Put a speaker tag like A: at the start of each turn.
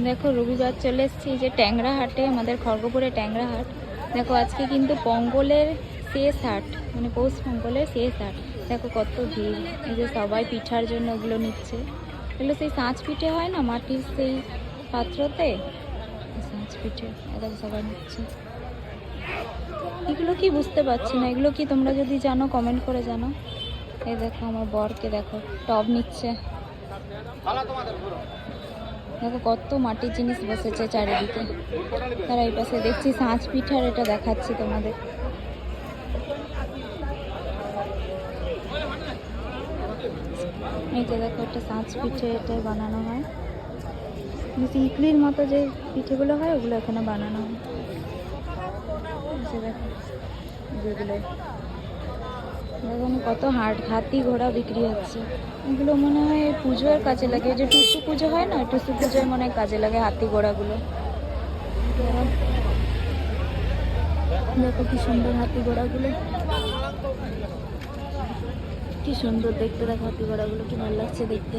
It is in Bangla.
A: দেখো রবিবার চলে এসেছি যে ট্যাংরা হাটে, আমাদের খড়গপুরে ট্যাংরা হাট। দেখো আজকে কিন্তু পঙ্গলের শেষ হাট, মানে পৌষ পঙ্গলের শেষ হাট। দেখো কত ভিড়, এই যে সবাই পিঠার জন্য ওগুলো নিচ্ছে। এগুলো সেই সাঁচ পিঠে হয় না, মাটির সেই পাত্রতে সাঁচ পিঠে, এটা সবাই নিচ্ছে। এগুলো কি বুঝতে পারছি না, এগুলো কি তোমরা যদি জানো কমেন্ট করে জানো। এই দেখো আমার বরকে দেখো টব নিচ্ছে। দেখো কত মাটির জিনিস বসেছে চারিদিকে। তারা এই পাশে দেখছি সাঁচ পিঠার, এটা দেখাচ্ছি তোমাদের। এইটা দেখো একটা সাঁচ পিঠে, এটাই বানানো হয়। ইডলির মতো যে পিঠেগুলো হয় ওগুলো এখানে বানানো হয়। দেখো যেগুলো দেখুন কত হাতি ঘোড়া বিক্রি হচ্ছে। এগুলো মনে হয় পুজোর কাজে লাগে, যে টুসু পুজো হয় না, টুসু পুজোয় মনে হয় কাজে লাগে হাতি ঘোড়াগুলো। দেখো কি সুন্দর হাতি ঘোড়াগুলো, কি সুন্দর দেখতে। দেখো হাতি ঘোড়াগুলো কি ভালো লাগছে দেখতে।